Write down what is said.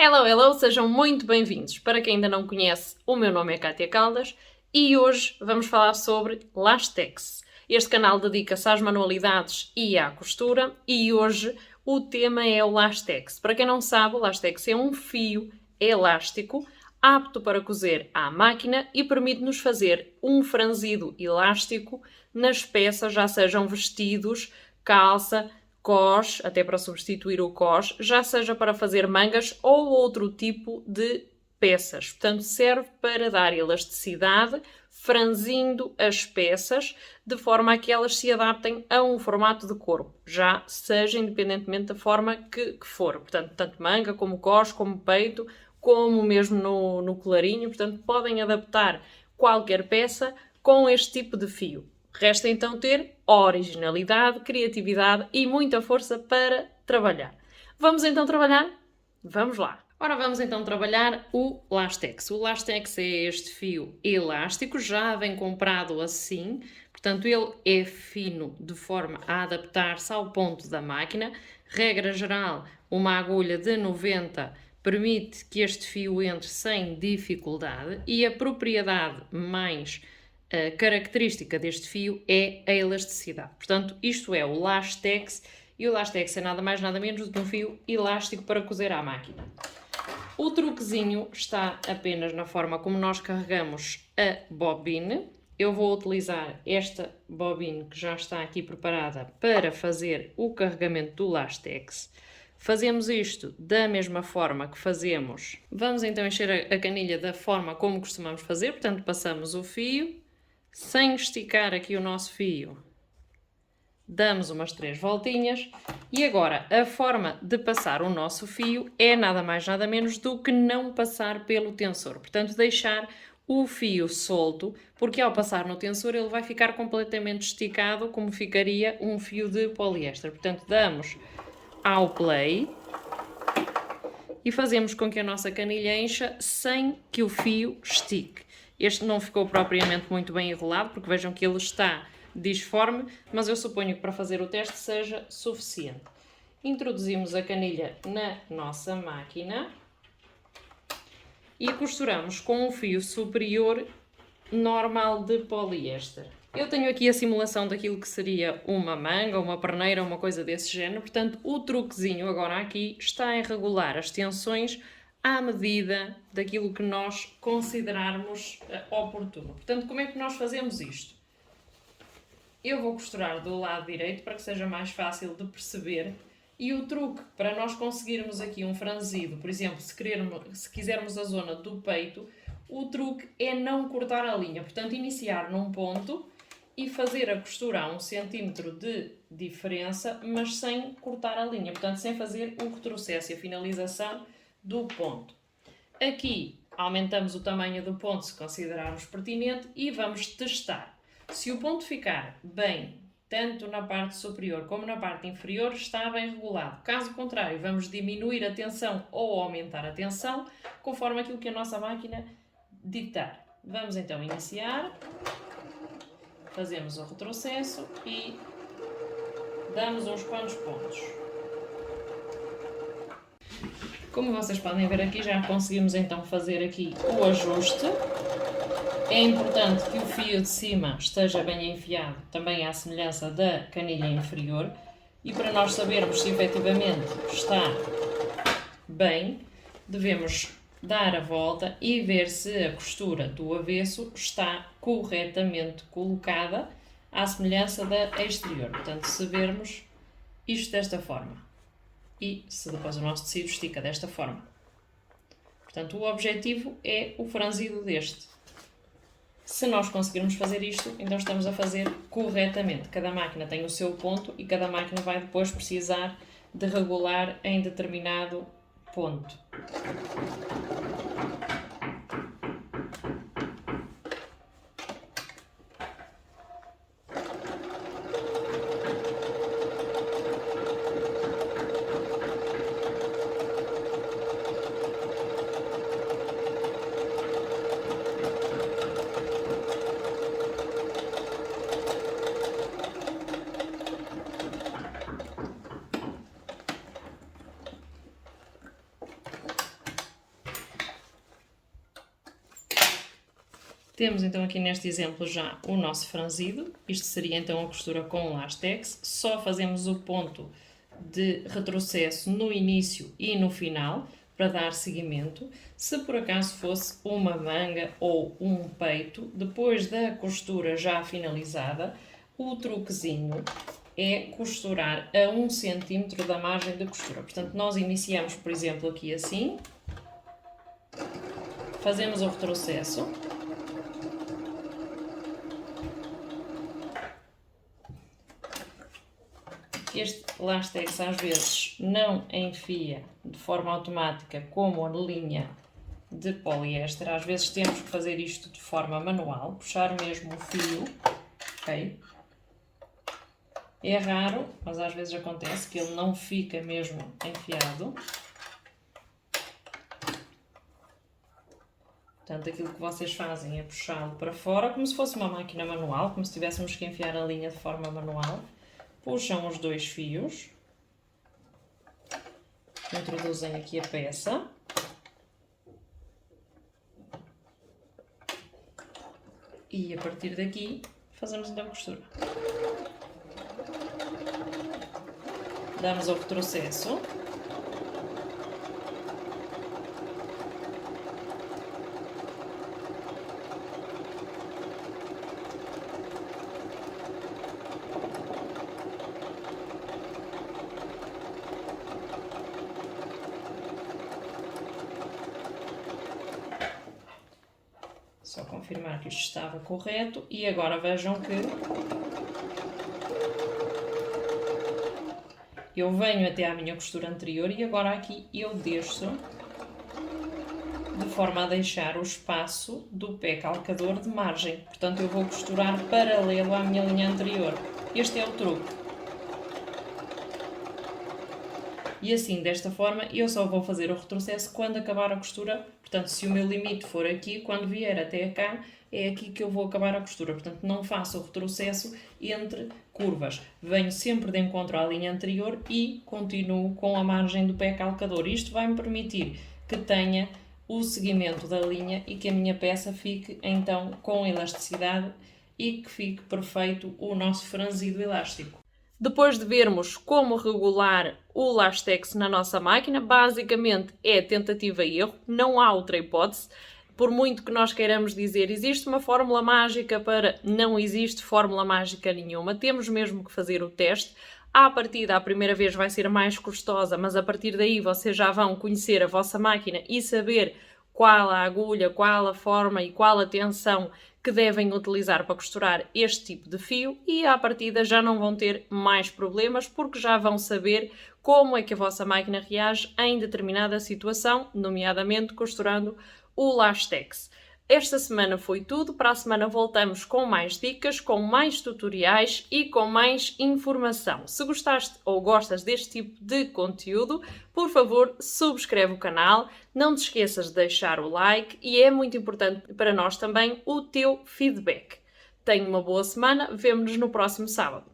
Hello, hello, sejam muito bem-vindos. Para quem ainda não conhece, o meu nome é Kátia Caldas e hoje vamos falar sobre Lastex. Este canal dedica-se às manualidades e à costura e hoje o tema é o Lastex. Para quem não sabe, o Lastex é um fio elástico apto para cozer à máquina e permite-nos fazer um franzido elástico nas peças, já sejam vestidos, calça, cós, até para substituir o cós, já seja para fazer mangas ou outro tipo de peças. Portanto, serve para dar elasticidade, franzindo as peças, de forma a que elas se adaptem a um formato de corpo, já seja independentemente da forma que for. Portanto, tanto manga, como cós, como peito, como mesmo no colarinho. Portanto, podem adaptar qualquer peça com este tipo de fio. Resta então ter originalidade, criatividade e muita força para trabalhar. Vamos então trabalhar? Vamos lá! Ora, vamos então trabalhar o Lastex. O Lastex é este fio elástico, já vem comprado assim, portanto ele é fino de forma a adaptar-se ao ponto da máquina. Regra geral, uma agulha de 90 permite que este fio entre sem dificuldade e a propriedade mais característica deste fio é a elasticidade. Portanto, isto é o Lastex, e o Lastex é nada mais nada menos do que um fio elástico para cozer à máquina. O truquezinho está apenas na forma como nós carregamos a bobine. Eu vou utilizar esta bobine que já está aqui preparada para fazer o carregamento do Lastex. Fazemos isto da mesma forma que fazemos. Vamos então encher a canilha da forma como costumamos fazer, portanto passamos o fio, sem esticar aqui o nosso fio, damos umas 3 voltinhas e agora a forma de passar o nosso fio é nada mais nada menos do que não passar pelo tensor, portanto deixar o fio solto, porque ao passar no tensor ele vai ficar completamente esticado como ficaria um fio de poliéster. Portanto damos ao play e fazemos com que a nossa canilha encha sem que o fio estique. Este não ficou propriamente muito bem enrolado, porque vejam que ele está disforme, mas eu suponho que para fazer o teste seja suficiente. Introduzimos a canilha na nossa máquina e costuramos com um fio superior normal de poliéster. Eu tenho aqui a simulação daquilo que seria uma manga, uma perneira, uma coisa desse género, portanto o truquezinho agora aqui está em regular as tensões à medida daquilo que nós considerarmos oportuno. Portanto, como é que nós fazemos isto? Eu vou costurar do lado direito para que seja mais fácil de perceber. E o truque para nós conseguirmos aqui um franzido, por exemplo, se quisermos a zona do peito, o truque é não cortar a linha. Portanto, iniciar num ponto e fazer a costura a 1 cm de diferença, mas sem cortar a linha. Portanto, sem fazer o retrocesso e a finalização do ponto. Aqui aumentamos o tamanho do ponto se considerarmos pertinente e vamos testar. Se o ponto ficar bem, tanto na parte superior como na parte inferior, está bem regulado. Caso contrário, vamos diminuir a tensão ou aumentar a tensão, conforme aquilo que a nossa máquina ditar. Vamos então iniciar, fazemos o retrocesso e damos uns quantos pontos. Como vocês podem ver aqui, já conseguimos então fazer aqui o ajuste. É importante que o fio de cima esteja bem enfiado, também à semelhança da canilha inferior, e para nós sabermos se efetivamente está bem, devemos dar a volta e ver se a costura do avesso está corretamente colocada à semelhança da exterior. Portanto, se vermos isto desta forma e se depois o nosso tecido estica desta forma. Portanto, o objetivo é o franzido deste. Se nós conseguirmos fazer isto, então estamos a fazer corretamente. Cada máquina tem o seu ponto e cada máquina vai depois precisar de regular em determinado ponto. Temos então aqui neste exemplo já o nosso franzido. Isto seria então a costura com lastex. Só fazemos o ponto de retrocesso no início e no final para dar seguimento. Se por acaso fosse uma manga ou um peito, depois da costura já finalizada, o truquezinho é costurar a 1 cm da margem da costura. Portanto, nós iniciamos, por exemplo, aqui assim, fazemos o retrocesso. Este lastex às vezes não enfia de forma automática como a linha de poliéster. Às vezes temos que fazer isto de forma manual, puxar mesmo o fio, ok? É raro, mas às vezes acontece que ele não fica mesmo enfiado. Portanto, aquilo que vocês fazem é puxá-lo para fora, como se fosse uma máquina manual, como se tivéssemos que enfiar a linha de forma manual. Puxam os 2 fios, introduzem aqui a peça e a partir daqui fazemos então a costura. Damos o retrocesso. Só confirmar que isto estava correto e agora vejam que eu venho até à minha costura anterior e agora aqui eu desço de forma a deixar o espaço do pé calcador de margem. Portanto, eu vou costurar paralelo à minha linha anterior. Este é o truque. E assim, desta forma, eu só vou fazer o retrocesso quando acabar a costura. Portanto, se o meu limite for aqui, quando vier até cá, é aqui que eu vou acabar a costura. Portanto, não faço o retrocesso entre curvas. Venho sempre de encontro à linha anterior e continuo com a margem do pé calcador. Isto vai me permitir que tenha o seguimento da linha e que a minha peça fique, então, com elasticidade e que fique perfeito o nosso franzido elástico. Depois de vermos como regular o lastex na nossa máquina, basicamente é tentativa e erro, não há outra hipótese. Por muito que nós queiramos dizer existe uma fórmula mágica para, não existe fórmula mágica nenhuma, temos mesmo que fazer o teste. À partida, a primeira vez vai ser mais custosa, mas a partir daí vocês já vão conhecer a vossa máquina e saber qual a agulha, qual a forma e qual a tensão que devem utilizar para costurar este tipo de fio e à partida já não vão ter mais problemas porque já vão saber como é que a vossa máquina reage em determinada situação, nomeadamente costurando o lastex. Esta semana foi tudo, para a semana voltamos com mais dicas, com mais tutoriais e com mais informação. Se gostaste ou gostas deste tipo de conteúdo, por favor, subscreve o canal, não te esqueças de deixar o like e é muito importante para nós também o teu feedback. Tenha uma boa semana, vemo-nos no próximo sábado.